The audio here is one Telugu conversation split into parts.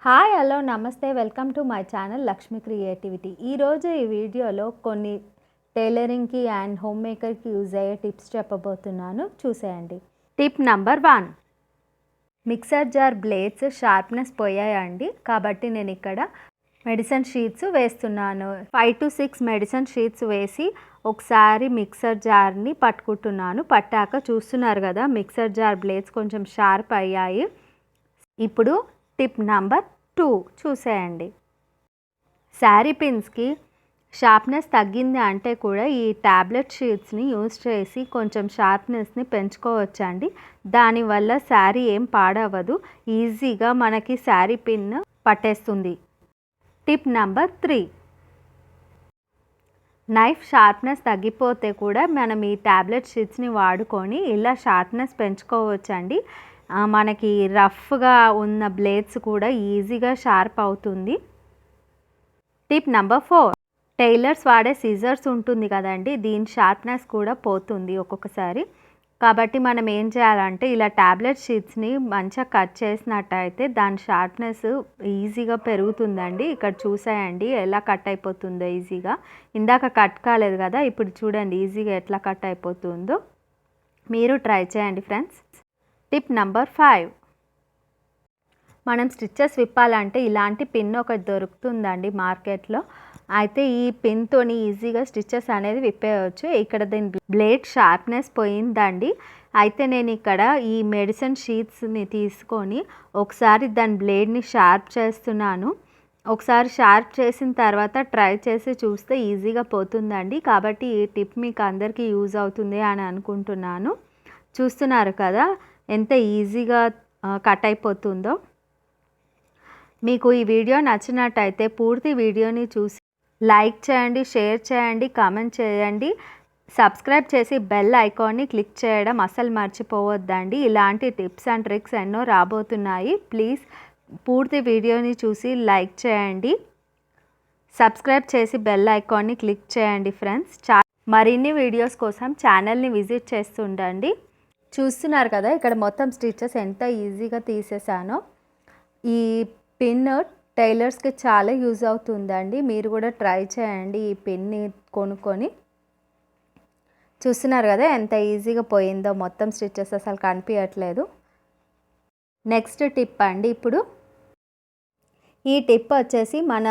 హాయ్ హలో నమస్తే welcome to my channel Lakshmi creativity. ఈరోజు ఈ వీడియోలో కొన్ని టైలరింగ్కి అండ్ హోమ్ మేకర్కి యూజ్ అయ్యే టిప్స్ చెప్పబోతున్నాను, చూసేయండి. Tip number 1, mixer jar blades sharpness పోయాయండి, కాబట్టి నేను ఇక్కడ మెడిసిన్ షీట్స్ వేస్తున్నాను. 5 to 6 మెడిసిన్ షీట్స్ వేసి ఒకసారి మిక్సర్ జార్ని పట్టుకుంటున్నాను. పట్టాక చూస్తున్నారు కదా, మిక్సర్ జార్ బ్లేడ్స్ కొంచెం షార్ప్ అయ్యాయి. ఇప్పుడు టిప్ నెంబర్ 2 చూసేయండి. శారీ పిన్స్కి షార్ప్నెస్ తగ్గింది అంటే కూడా ఈ ట్యాబ్లెట్ షీట్స్ని యూజ్ చేసి కొంచెం షార్ప్నెస్ని పెంచుకోవచ్చండి. దానివల్ల శారీ ఏం పాడవదు, ఈజీగా మనకి శారీ పిన్ పట్టేస్తుంది. టిప్ నెంబర్ 3, నైఫ్ షార్ప్నెస్ తగ్గిపోతే కూడా మనం ఈ ట్యాబ్లెట్ షీట్స్ని వాడుకొని ఇలా షార్ప్నెస్ పెంచుకోవచ్చండి. మనకి రఫ్గా ఉన్న బ్లేడ్స్ కూడా ఈజీగా షార్ప్ అవుతుంది. టిప్ నెంబర్ 4, టైలర్స్ వాడే సిజర్స్ ఉంటుంది కదండి, దీని షార్ప్నెస్ కూడా పోతుంది ఒక్కొక్కసారి. కాబట్టి మనం ఏం చేయాలంటే ఇలా ట్యాబ్లెట్ షీట్స్ని మంచిగా కట్ చేసినట్టయితే దాని షార్ప్నెస్ ఈజీగా పెరుగుతుందండి. ఇక్కడ చూసేయండి ఎలా కట్ అయిపోతుందో ఈజీగా. ఇందాక కట్ కాలేదు కదా, ఇప్పుడు చూడండి ఈజీగా ఎట్లా కట్ అయిపోతుందో. మీరు ట్రై చేయండి ఫ్రెండ్స్. టిప్ నెంబర్ 5, మనం స్టిచ్చెస్ విప్పాలంటే ఇలాంటి పిన్ ఒకటి దొరుకుతుందండి మార్కెట్లో. అయితే ఈ పిన్తోని ఈజీగా స్టిచ్చెస్ అనేది విప్పేయవచ్చు. ఇక్కడ దీని బ్లేడ్ షార్ప్నెస్ పోయిందండి. అయితే నేను ఇక్కడ ఈ మెడిసిన్ షీట్స్ని తీసుకొని ఒకసారి దాని బ్లేడ్ని షార్ప్ చేస్తున్నాను. ఒకసారి షార్ప్ చేసిన తర్వాత ట్రై చేసి చూస్తే ఈజీగా పోతుందండి. కాబట్టి ఈ టిప్ మీకు అందరికీ యూజ్ అవుతుంది అని అనుకుంటున్నాను. చూస్తున్నారు కదా ఎంత ఈజీగా కట్ అయిపోతుందో. మీకు ఈ వీడియో నచ్చినట్టయితే పూర్తి వీడియోని చూసి లైక్ చేయండి, షేర్ చేయండి, కామెంట్ చేయండి. సబ్స్క్రైబ్ చేసి బెల్ ఐకాన్ని క్లిక్ చేయడం అస్సలు మర్చిపోవద్దండి. ఇలాంటి టిప్స్ అండ్ ట్రిక్స్ ఎన్నో రాబోతున్నాయి. ప్లీజ్ పూర్తి వీడియోని చూసి లైక్ చేయండి, సబ్స్క్రైబ్ చేసి బెల్ ఐకాన్ని క్లిక్ చేయండి ఫ్రెండ్స్. మరిన్ని వీడియోస్ కోసం ఛానల్ని విజిట్ చేస్తుండండి. చూస్తున్నారు కదా ఇక్కడ మొత్తం స్టిచెస్ ఎంత ఈజీగా తీసేసానో. ఈ పిన్ టైలర్స్కి చాలా యూజ్ అవుతుందండి. మీరు కూడా ట్రై చేయండి ఈ పిన్ని కొనుక్కొని. చూస్తున్నారు కదా ఎంత ఈజీగా పోయిందో, మొత్తం స్టిచెస్ అసలు కనిపించట్లేదు. నెక్స్ట్ టిప్ అండి. ఇప్పుడు ఈ టిప్ వచ్చేసి మన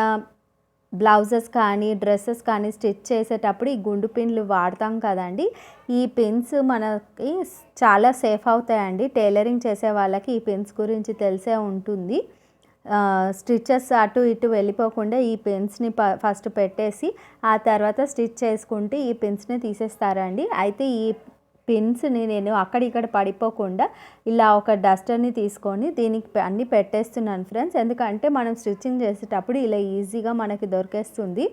బ్లౌజెస్ కానీ డ్రెస్సెస్ కానీ స్టిచ్ చేసేటప్పుడు ఈ గుండు పిన్లు వాడతాం కదండి. ఈ పిన్స్ మనకి చాలా సేఫ్ అవుతాయండి. టైలరింగ్ చేసే వాళ్ళకి ఈ పిన్స్ గురించి తెలిసే ఉంటుంది. స్టిచెస్ అటు ఇటు వెళ్ళిపోకుండా ఈ పిన్స్ని ఫస్ట్ పెట్టేసి ఆ తర్వాత స్టిచ్ చేసుకుంటే ఈ పిన్స్ని తీసేస్తారండి. అయితే ఈ పిన్స్ని నేను అక్కడిక్కడ పడిపోకుండా ఇలా ఒక డస్టర్ని తీసుకొని దీనికి అన్నీ పెట్టేస్తున్నాను ఫ్రెండ్స్. ఎందుకంటే మనం స్టిచ్చింగ్ చేసేటప్పుడు ఇలా ఈజీగా మనకి దొరికేస్తుంది.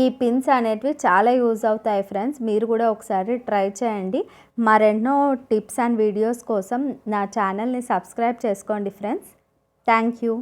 ఈ పిన్స్ అనేటివి చాలా యూజ్ అవుతాయి ఫ్రెండ్స్. మీరు కూడా ఒకసారి ట్రై చేయండి. మరెన్నో టిప్స్ అండ్ వీడియోస్ కోసం నా ఛానల్ని సబ్స్క్రైబ్ చేసుకోండి ఫ్రెండ్స్. Thank you.